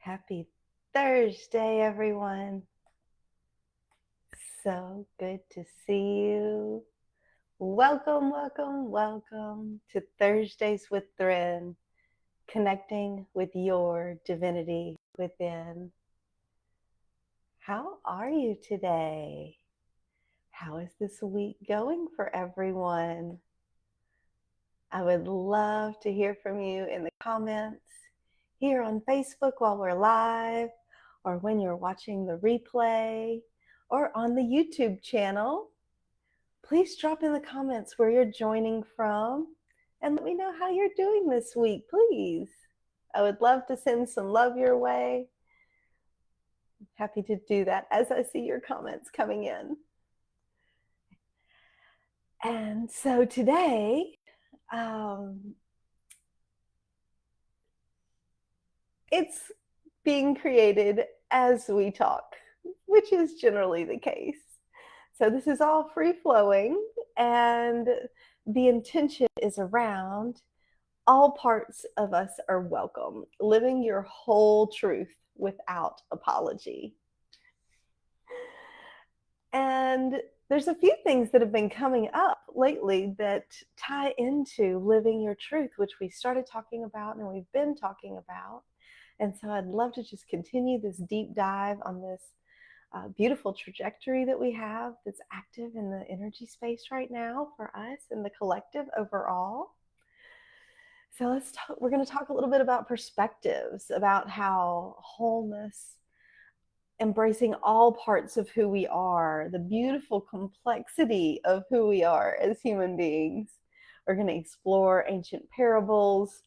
Happy Thursday, everyone. So good to see you. Welcome, welcome, welcome to Thursdays with Thryn, connecting with your divinity within. How are you today? How is this week going for everyone? I would love to hear from you in the comments here on Facebook while we're live, or when you're watching the replay, or on the YouTube channel. Please drop in the comments where you're joining from and let me know how you're doing this week, please. I would love to send some love your way. Happy to do that as I see your comments coming in. And so today, it's being created as we talk, which is generally the case. So this is all free flowing, and the intention is around all parts of us are welcome, living your whole truth without apology. And there's a few things that have been coming up lately that tie into living your truth, which we started talking about and we've been talking about. And so I'd love to just continue this deep dive on this beautiful trajectory that we have that's active in the energy space right now for us and the collective overall. So we're going to talk a little bit about perspectives, about how wholeness, embracing all parts of who we are, the beautiful complexity of who we are as human beings. We're going to explore ancient parables,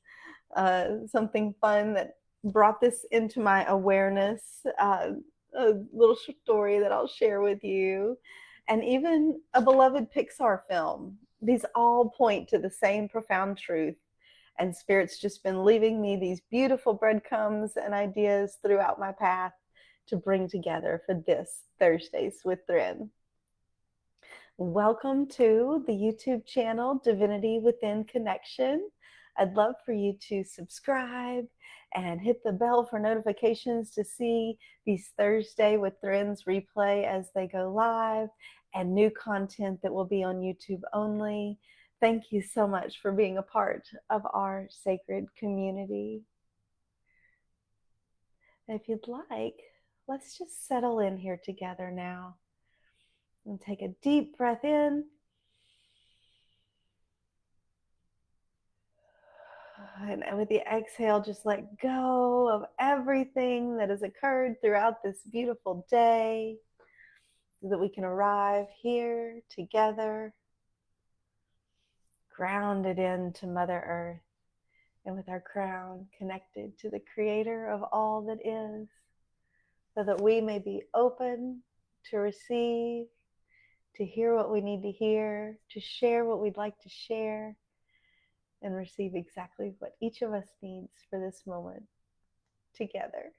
something fun that brought this into my awareness, a little story that I'll share with you, and even a beloved Pixar film. These all point to the same profound truth. And Spirit's just been leaving me these beautiful breadcrumbs and ideas throughout my path to bring together for this Thursdays with Thryn. Welcome to the YouTube channel, Divinity Within Connection. I'd love for you to subscribe and hit the bell for notifications to see these Thursday with Thryns replay as they go live, and new content that will be on YouTube only. Thank you so much for being a part of our sacred community. If you'd like, let's just settle in here together now and take a deep breath in. And with the exhale, just let go of everything that has occurred throughout this beautiful day so that we can arrive here together, grounded into Mother Earth, and with our crown connected to the Creator of all that is, so that we may be open to receive, to hear what we need to hear, to share what we'd like to share, and receive exactly what each of us needs for this moment together.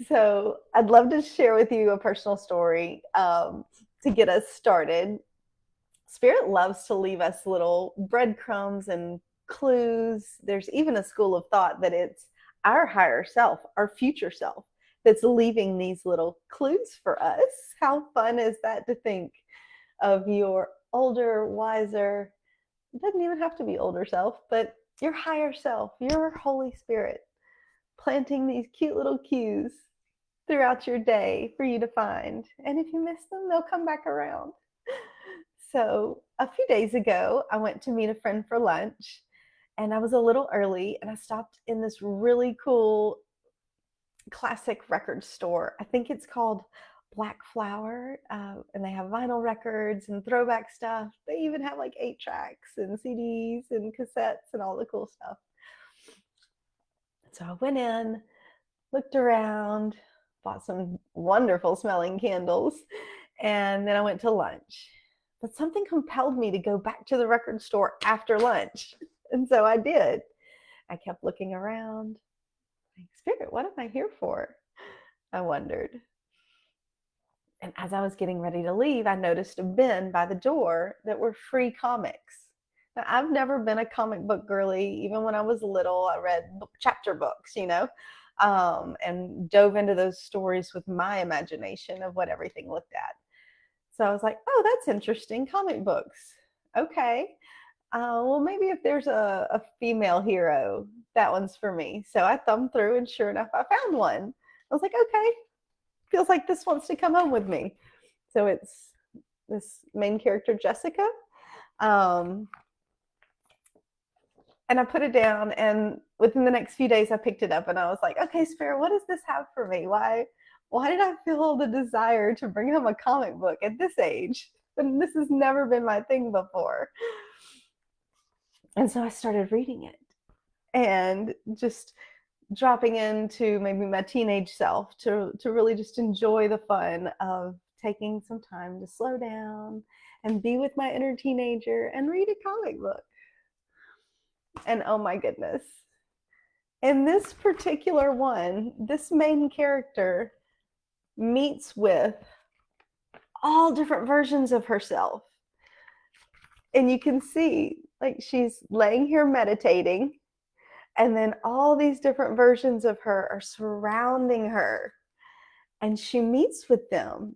So I'd love to share with you a personal story to get us started. Spirit loves to leave us little breadcrumbs and clues. There's even a school of thought that it's our higher self, our future self, that's leaving these little clues for us. How fun is that to think of your older, wiser, it doesn't even have to be older self, but your higher self, your Holy Spirit, planting these cute little cues throughout your day for you to find. And if you miss them, they'll come back around. So a few days ago, I went to meet a friend for lunch, and I was a little early, and I stopped in this really cool classic record store. I think it's called Black Flower, and they have vinyl records and throwback stuff. They even have like 8-tracks and CDs and cassettes and all the cool stuff. So I went in, looked around, bought some wonderful smelling candles, and then I went to lunch. But something compelled me to go back to the record store after lunch. And so I did. I kept looking around. Like, Spirit, what am I here for? I wondered. And as I was getting ready to leave, I noticed a bin by the door that were free comics. Now, I've never been a comic book girly. Even when I was little, I read chapter books, and dove into those stories with my imagination of what everything looked at. So I was like, oh, that's interesting. Comic books. Okay. Well, maybe if there's a female hero, that one's for me. So I thumbed through, and sure enough, I found one. I was like, okay, feels like this wants to come home with me. So it's this main character, Jessica. Um, and I put it down, and within the next few days, I picked it up, and I was like, okay, Spirit, what does this have for me? Why did I feel the desire to bring home a comic book at this age? And this has never been my thing before. And so I started reading it and just dropping into maybe my teenage self to really just enjoy the fun of taking some time to slow down and be with my inner teenager and read a comic book. And oh my goodness. In this particular one, this main character meets with all different versions of herself. And you can see, like, she's laying here meditating, and then all these different versions of her are surrounding her. And she meets with them,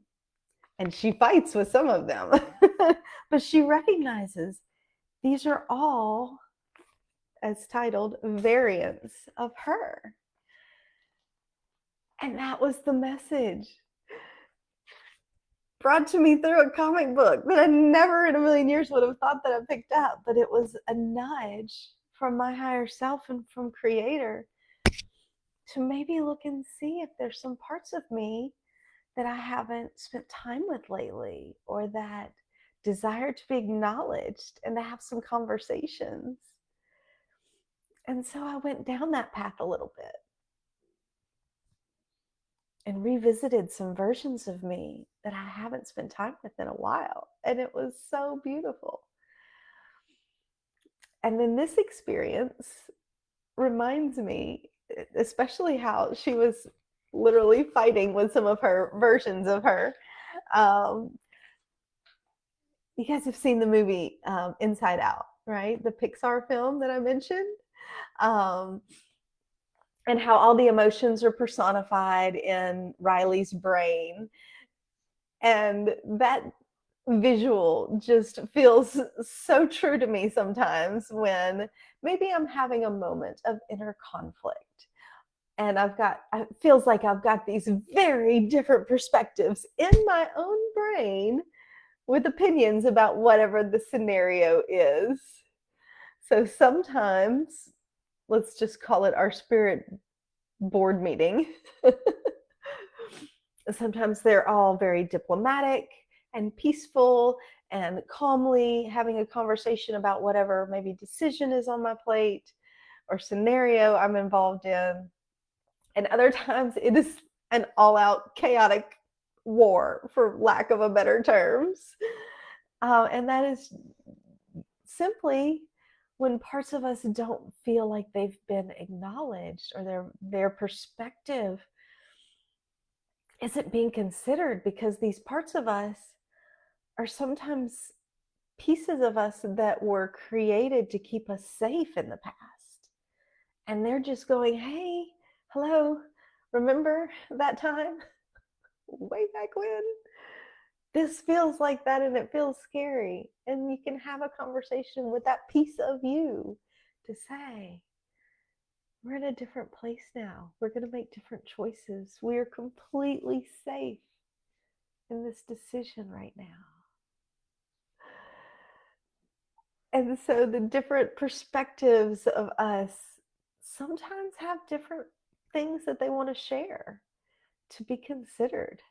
and she fights with some of them. But she recognizes these are all, as titled, variants of her. And that was the message brought to me through a comic book that I never in a million years would have thought that I picked up. But it was a nudge from my higher self and from Creator to maybe look and see if there's some parts of me that I haven't spent time with lately, or that desire to be acknowledged and to have some conversations. And so I went down that path a little bit and revisited some versions of me that I haven't spent time with in a while. And it was so beautiful. And then this experience reminds me, especially how she was literally fighting with some of her versions of her. You guys have seen the movie Inside Out, right? The Pixar film that I mentioned. And how all the emotions are personified in Riley's brain. And that visual just feels so true to me sometimes when maybe I'm having a moment of inner conflict. And it feels like I've got these very different perspectives in my own brain with opinions about whatever the scenario is. So sometimes, let's just call it our spirit board meeting. Sometimes they're all very diplomatic and peaceful and calmly having a conversation about whatever maybe decision is on my plate or scenario I'm involved in. And other times it is an all-out chaotic war, for lack of a better terms. And that is simply when parts of us don't feel like they've been acknowledged, or their perspective isn't being considered, because these parts of us are sometimes pieces of us that were created to keep us safe in the past. And they're just going, hey, hello, remember that time way back when? This feels like that, and it feels scary. And you can have a conversation with that piece of you to say, we're in a different place now. We're going to make different choices. We are completely safe in this decision right now. And so the different perspectives of us sometimes have different things that they want to share, to be considered.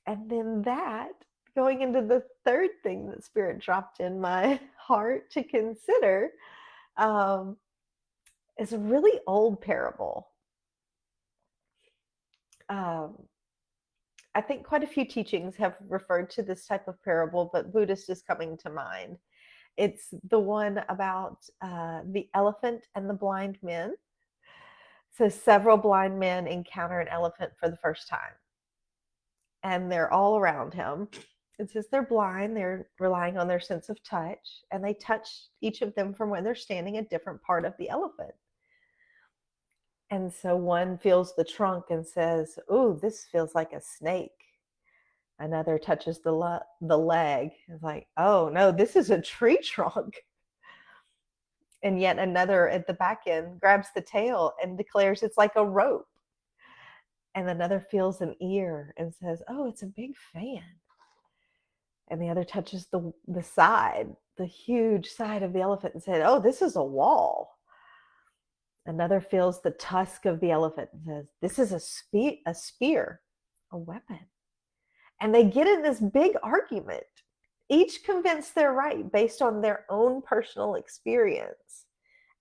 And then that, going into the third thing that Spirit dropped in my heart to consider, is a really old parable. I think quite a few teachings have referred to this type of parable, but Buddhist is coming to mind. It's the one about the elephant and the blind men. So several blind men encounter an elephant for the first time, and they're all around him. It says they're blind, they're relying on their sense of touch, and they touch each of them from where they're standing a different part of the elephant. And so one feels the trunk and says, "Ooh, this feels like a snake." Another touches the leg. It's like, "Oh no, this is a tree trunk." And yet another at the back end grabs the tail and declares it's like a rope. And another feels an ear and says, "Oh, it's a big fan." And the other touches the side, the huge side of the elephant, and said, "Oh, this is a wall." Another feels the tusk of the elephant and says, "This is a spear, a weapon." And they get in this big argument, each convinced they're right based on their own personal experience.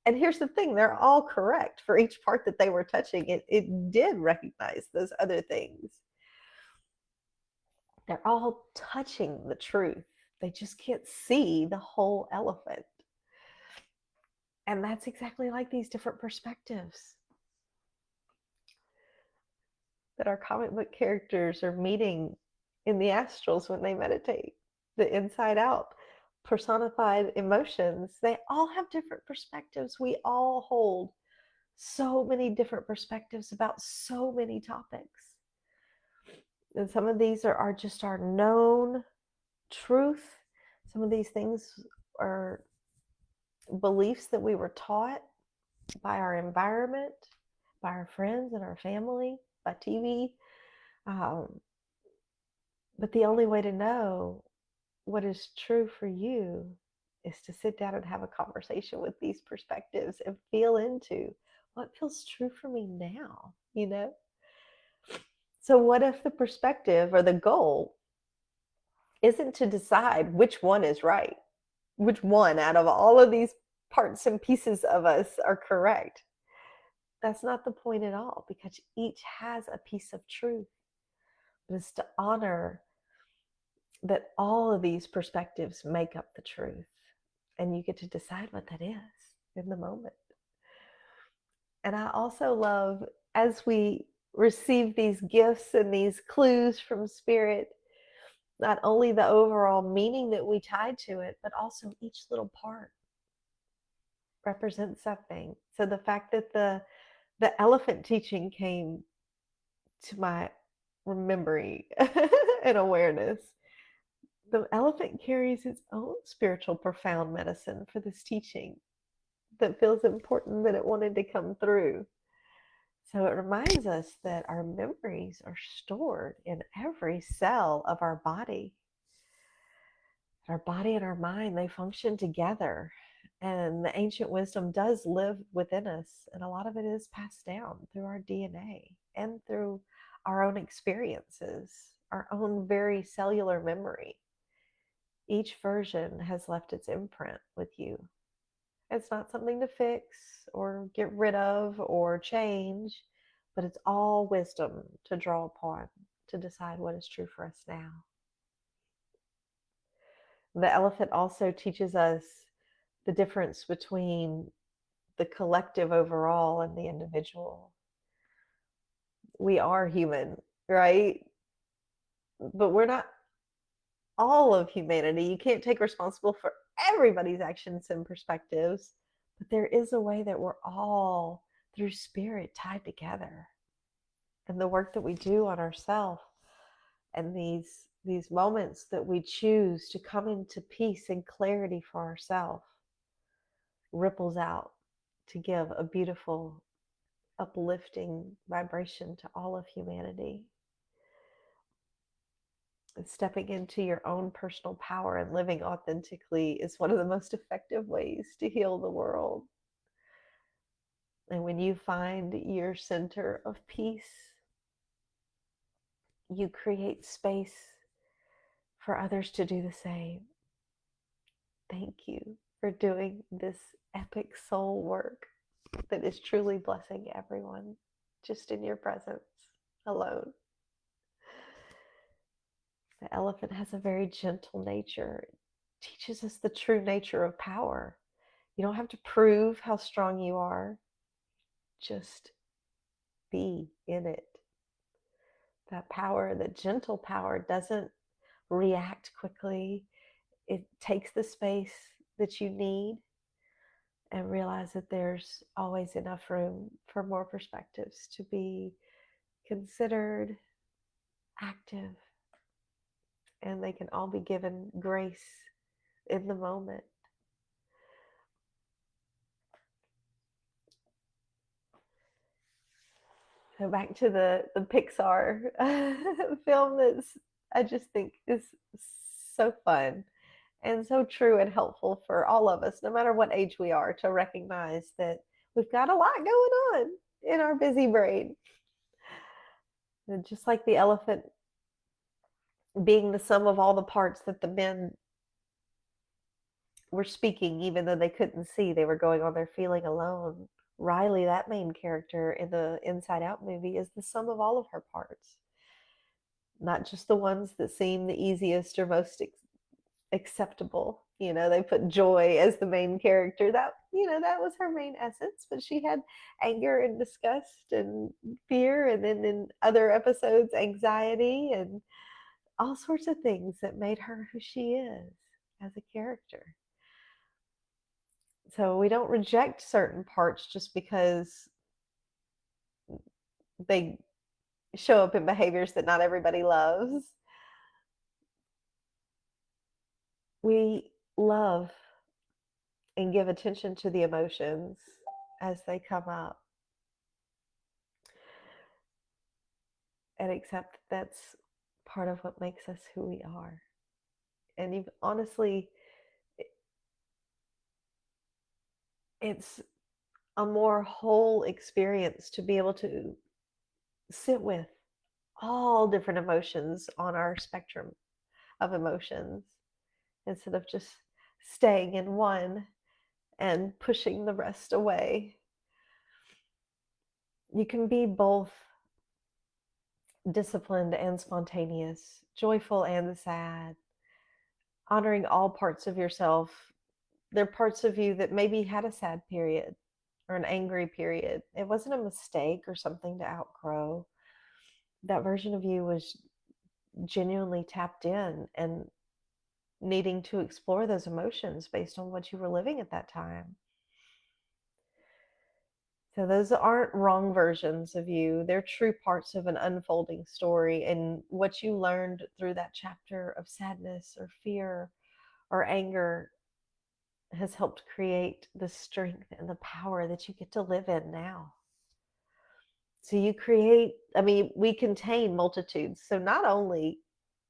And here's the thing, they're all correct for each part that they were touching. It did recognize those other things. They're all touching the truth. They just can't see the whole elephant. And that's exactly like these different perspectives that our comic book characters are meeting in the astrals when they meditate, the inside out personified emotions. They all have different perspectives. We all hold so many different perspectives about so many topics. And some of these are just our known truth. Some of these things are beliefs that we were taught by our environment, by our friends and our family, by TV. But the only way to know what is true for you is to sit down and have a conversation with these perspectives and feel into what feels true for me now, you know? So, what if the perspective or the goal isn't to decide which one is right, which one out of all of these parts and pieces of us are correct? That's not the point at all, because each has a piece of truth. But it's to honor that all of these perspectives make up the truth. And you get to decide what that is in the moment. And I also love, as we receive these gifts and these clues from Spirit, not only the overall meaning that we tied to it, but also each little part represents something. So the fact that the elephant teaching came to my memory and awareness, the elephant carries its own spiritual profound medicine for this teaching that feels important, that it wanted to come through. So it reminds us that our memories are stored in every cell of our body. Our body and our mind, they function together. And the ancient wisdom does live within us. And a lot of it is passed down through our DNA and through our own experiences, our own very cellular memory. Each version has left its imprint with you. It's not something to fix or get rid of or change, but it's all wisdom to draw upon to decide what is true for us now. The elephant also teaches us the difference between the collective overall and the individual. We are human, right? But we're not all of humanity. You can't take responsibility for everybody's actions and perspectives, but there is a way that we're all through spirit tied together. And the work that we do on ourselves and these moments that we choose to come into peace and clarity for ourselves ripples out to give a beautiful uplifting vibration to all of humanity. And stepping into your own personal power and living authentically is one of the most effective ways to heal the world. And when you find your center of peace, you create space for others to do the same. Thank you for doing this epic soul work that is truly blessing everyone just in your presence alone. The elephant has a very gentle nature. It teaches us the true nature of power. You don't have to prove how strong you are. Just be in it. That power, that gentle power, doesn't react quickly. It takes the space that you need, and realize that there's always enough room for more perspectives to be considered, active, and they can all be given grace in the moment. So back to the Pixar film that's, I just think is so fun and so true and helpful for all of us, no matter what age we are, to recognize that we've got a lot going on in our busy brain. And just like the elephant being the sum of all the parts that the men were speaking, even though they couldn't see, they were going on their feeling alone. Riley, that main character in the Inside Out movie, is the sum of all of her parts, not just the ones that seem the easiest or most acceptable. They put Joy as the main character. That was her main essence, but she had anger and disgust and fear, and then in other episodes, anxiety and all sorts of things that made her who she is as a character. So we don't reject certain parts just because they show up in behaviors that not everybody loves. We love and give attention to the emotions as they come up, and accept that's part of what makes us who we are. And honestly, it's a more whole experience to be able to sit with all different emotions on our spectrum of emotions, instead of just staying in one and pushing the rest away. You can be both disciplined and spontaneous, joyful and sad, honoring all parts of yourself. There are parts of you that maybe had a sad period or an angry period. It wasn't a mistake or something to outgrow. That version of you was genuinely tapped in and needing to explore those emotions based on what you were living at that time. So those aren't wrong versions of you. They're true parts of an unfolding story, and what you learned through that chapter of sadness or fear or anger has helped create the strength and the power that you get to live in now. So we contain multitudes. So not only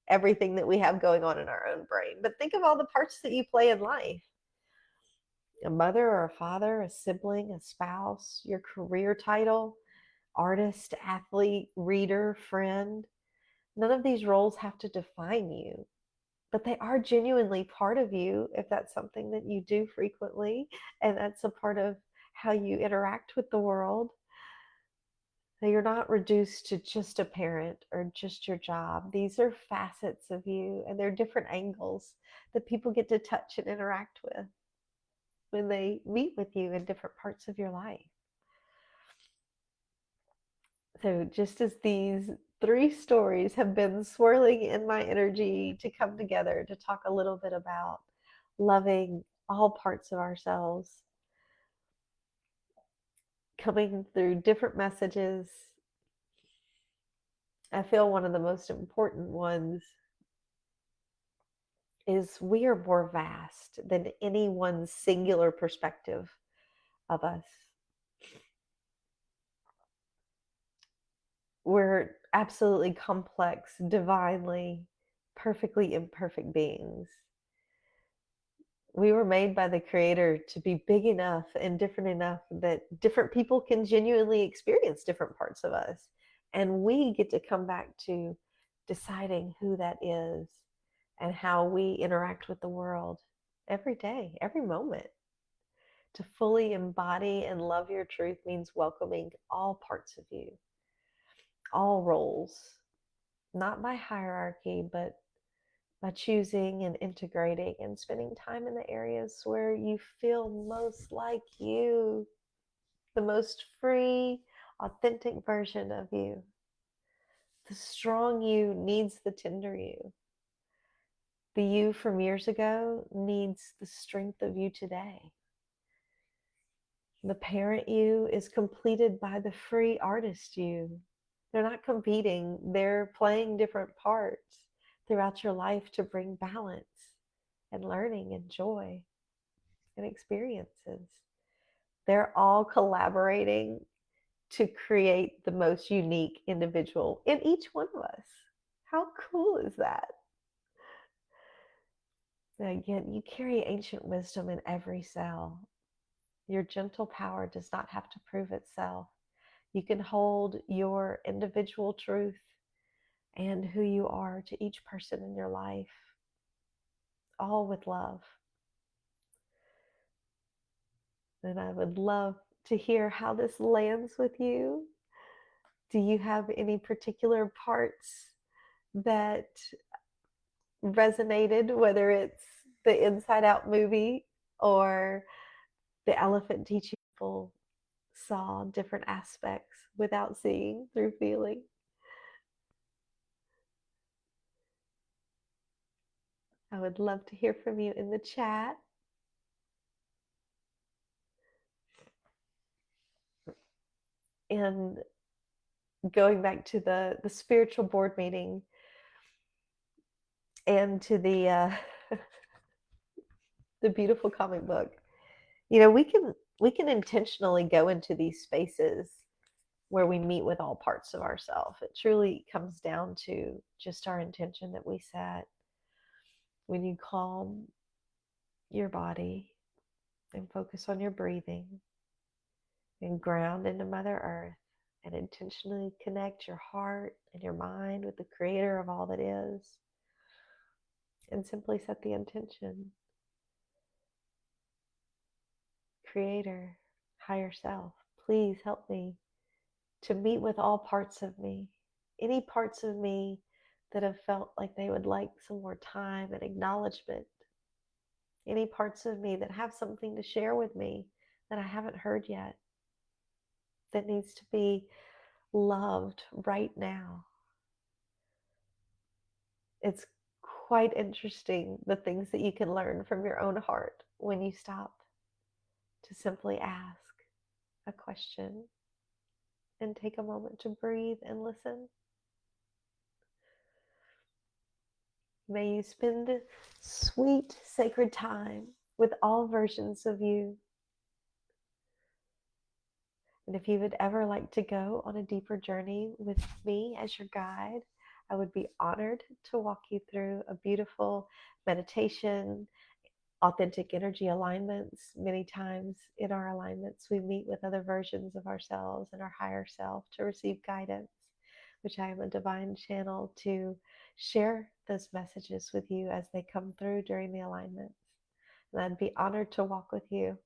everything that we have going on in our own brain, but think of all the parts that you play in life. A mother or a father, a sibling, a spouse, your career title, artist, athlete, reader, friend. None of these roles have to define you, but they are genuinely part of you if that's something that you do frequently, and that's a part of how you interact with the world. So you're not reduced to just a parent or just your job. These are facets of you, and they're different angles that people get to touch and interact with when they meet with you in different parts of your life. So just as these 3 stories have been swirling in my energy to come together to talk a little bit about loving all parts of ourselves, coming through different messages, I feel one of the most important ones is we are more vast than any one singular perspective of us. We're absolutely complex, divinely, perfectly imperfect beings. We were made by the Creator to be big enough and different enough that different people can genuinely experience different parts of us. And we get to come back to deciding who that is and how we interact with the world every day, every moment. To fully embody and love your truth means welcoming all parts of you, all roles, not by hierarchy, but by choosing and integrating and spending time in the areas where you feel most like you, the most free, authentic version of you. The strong you needs the tender you. The you from years ago needs the strength of you today. The parent you is completed by the free artist you. They're not competing, they're playing different parts throughout your life to bring balance and learning and joy and experiences. They're all collaborating to create the most unique individual in each one of us. How cool is that? Again, you carry ancient wisdom in every cell. Your gentle power does not have to prove itself. You can hold your individual truth and who you are to each person in your life, all with love. And I would love to hear how this lands with you. Do you have any particular parts that resonated, whether it's the Inside Out movie or the elephant teaching people saw different aspects without seeing through feeling? I would love to hear from you in the chat. And going back to the spiritual board meeting and to the beautiful comic book, we can intentionally go into these spaces where we meet with all parts of ourselves. It truly comes down to just our intention that we set. When you calm your body and focus on your breathing and ground into Mother Earth and intentionally connect your heart and your mind with the creator of all that is, and simply set the intention: Creator, higher self, please help me to meet with all parts of me, any parts of me that have felt like they would like some more time and acknowledgement, any parts of me that have something to share with me that I haven't heard yet, that needs to be loved right now. It's quite interesting the things that you can learn from your own heart when you stop to simply ask a question and take a moment to breathe and listen. May you spend sweet, sacred time with all versions of you. And if you would ever like to go on a deeper journey with me as your guide, I would be honored to walk you through a beautiful meditation, authentic energy alignments. Many times in our alignments, we meet with other versions of ourselves and our higher self to receive guidance, which I am a divine channel to share those messages with you as they come through during the alignments. And I'd be honored to walk with you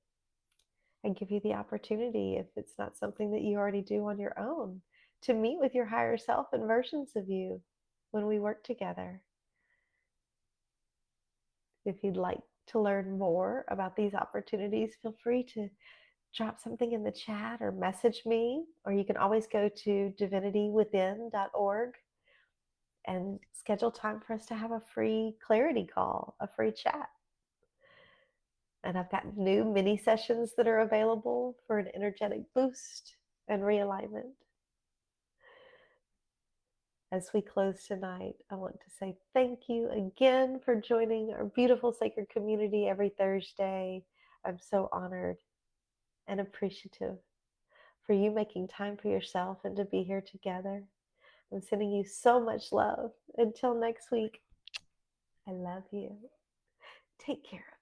and give you the opportunity, if it's not something that you already do on your own, to meet with your higher self and versions of you when we work together. If you'd like to learn more about these opportunities, feel free to drop something in the chat or message me, or you can always go to divinitywithin.org and schedule time for us to have a free clarity call, a free chat. And I've got new mini sessions that are available for an energetic boost and realignment. As we close tonight, I want to say thank you again for joining our beautiful sacred community every Thursday. I'm so honored and appreciative for you making time for yourself and to be here together. I'm sending you so much love. Until next week, I love you. Take care.